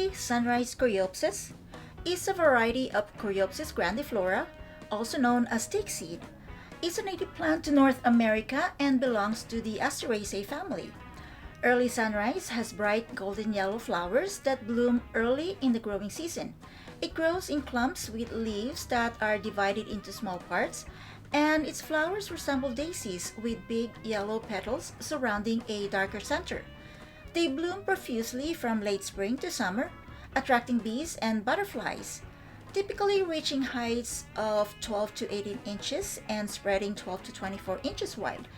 Early sunrise Coreopsis is a variety of Coreopsis grandiflora, also known as stick seed. It's a native plant to North America and belongs to the Asteraceae family. Early sunrise has bright golden yellow flowers that bloom early in the growing season. It grows in clumps with leaves that are divided into small parts, and its flowers resemble daisies with big yellow petals surrounding a darker center. They bloom profusely from late spring to summer, attracting bees and butterflies, typically reaching heights of 12 to 18 inches and spreading 12 to 24 inches wide.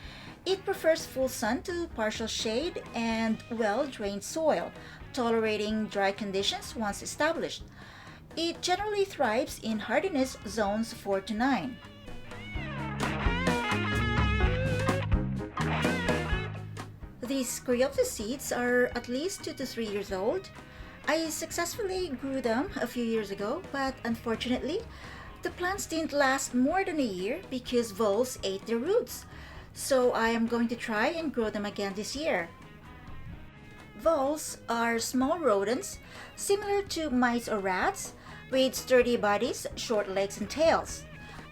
It prefers full sun to partial shade and well-drained soil, tolerating dry conditions once established. It generally thrives in hardiness zones 4 to 9. These Coreopsis seeds are at least 2 to 3 years old. I successfully grew them a few years ago, but unfortunately, the plants didn't last more than a year because voles ate their roots. So I am going to try and grow them again this year. Voles are small rodents similar to mice or rats with sturdy bodies, short legs, and tails.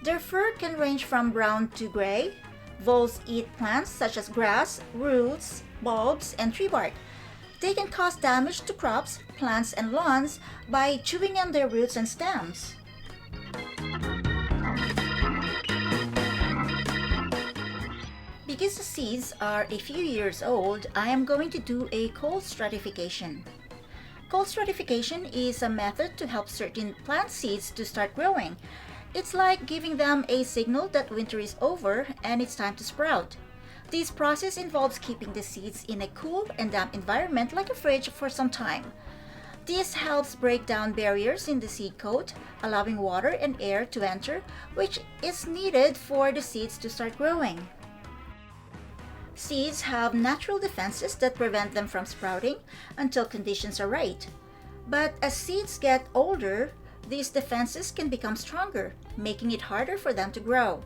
Their fur can range from brown to gray. Voles eat plants such as grass, roots, bulbs, and tree bark. They can cause damage to crops, plants, and lawns by chewing on their roots and stems. Because the seeds are a few years old, I am going to do a cold stratification. Cold stratification is a method to help certain plant seeds to start growing. It's like giving them a signal that winter is over and it's time to sprout. This process involves keeping the seeds in a cool and damp environment like a fridge for some time. This helps break down barriers in the seed coat, allowing water and air to enter, which is needed for the seeds to start growing. Seeds have natural defenses that prevent them from sprouting until conditions are right. But as seeds get older, these defenses can become stronger, making it harder for them to grow.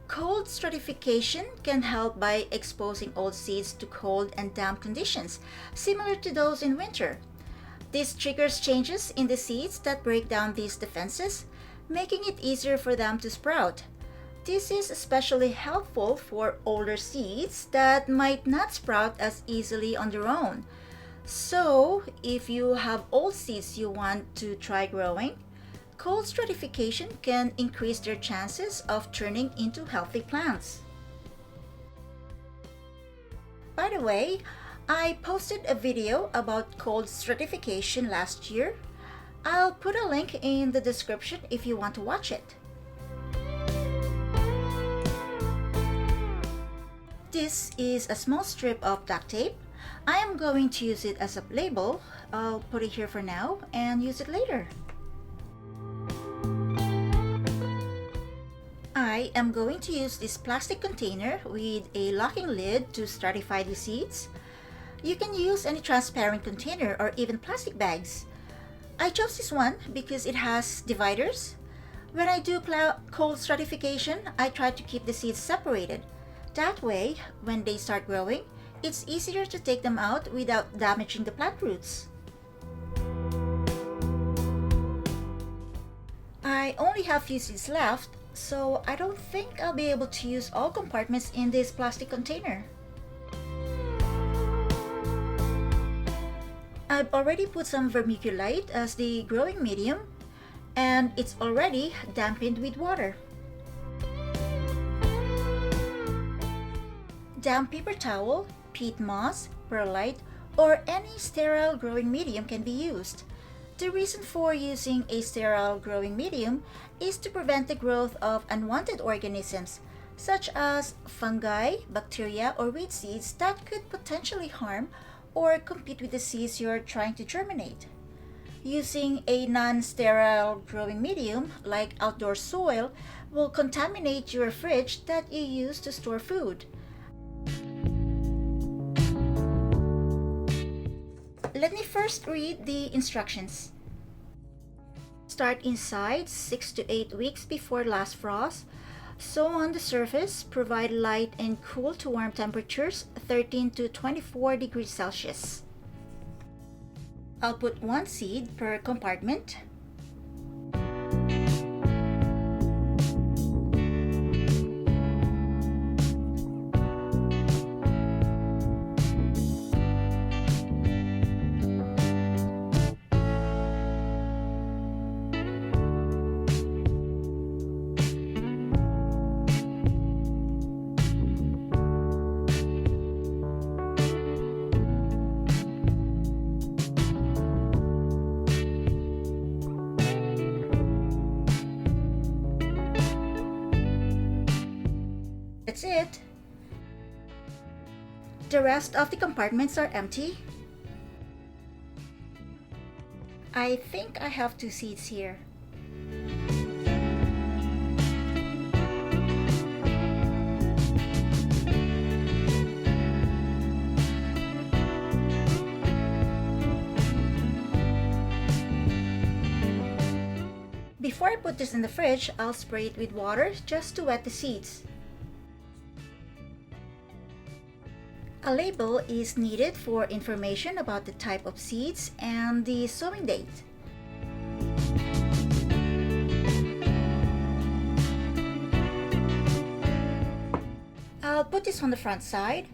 Cold stratification can help by exposing old seeds to cold and damp conditions, similar to those in winter. This triggers changes in the seeds that break down these defenses, making it easier for them to sprout. This is especially helpful for older seeds that might not sprout as easily on their own. So, if you have old seeds you want to try growing, cold stratification can increase their chances of turning into healthy plants. By the way, I posted a video about cold stratification last year. I'll put a link in the description if you want to watch it. This is a small strip of duct tape. I am going to use it as a label. I'll put it here for now and use it later. I am going to use this plastic container with a locking lid to stratify the seeds. You can use any transparent container or even plastic bags. I chose this one because it has dividers. When I do cold stratification, I try to keep the seeds separated. That way, when they start growing, it's easier to take them out without damaging the plant roots. I only have few seeds left, so I don't think I'll be able to use all compartments in this plastic container. I've already put some vermiculite as the growing medium, and it's already dampened with water. Damp paper towel, peat moss, perlite, or any sterile growing medium can be used. The reason for using a sterile growing medium is to prevent the growth of unwanted organisms, such as fungi, bacteria, or weed seeds that could potentially harm or compete with the seeds you're trying to germinate. Using a non-sterile growing medium, like outdoor soil, will contaminate your fridge that you use to store food. Let me first read the instructions. Start inside 6 to 8 weeks before last frost. Sow on the surface, provide light and cool to warm temperatures 13 to 24 degrees Celsius. I'll put one seed per compartment. That's it. The rest of the compartments are empty. I think I have 2 seeds here. Before I put this in the fridge, I'll spray it with water just to wet the seeds. A label is needed for information about the type of seeds and the sowing date. I'll put this on the front side.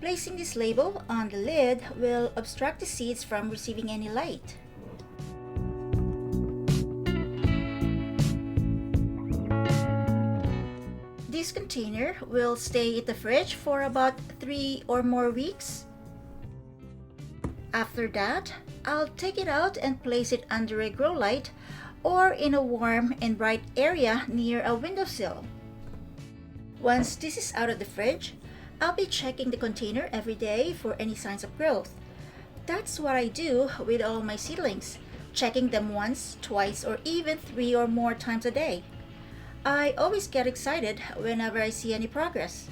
Placing this label on the lid will obstruct the seeds from receiving any light. This container will stay in the fridge for about 3 or more weeks. After that, I'll take it out and place it under a grow light or in a warm and bright area near a windowsill. Once this is out of the fridge, I'll be checking the container every day for any signs of growth. That's what I do with all my seedlings, checking them once, twice, or even 3 or more times a day. I always get excited whenever I see any progress.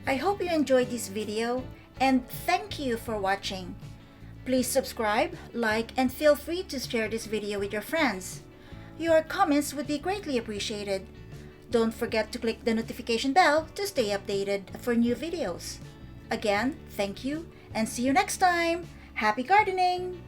I hope you enjoyed this video and thank you for watching. Please subscribe, like, and feel free to share this video with your friends. Your comments would be greatly appreciated. Don't forget to click the notification bell to stay updated for new videos. Again, thank you and see you next time. Happy gardening!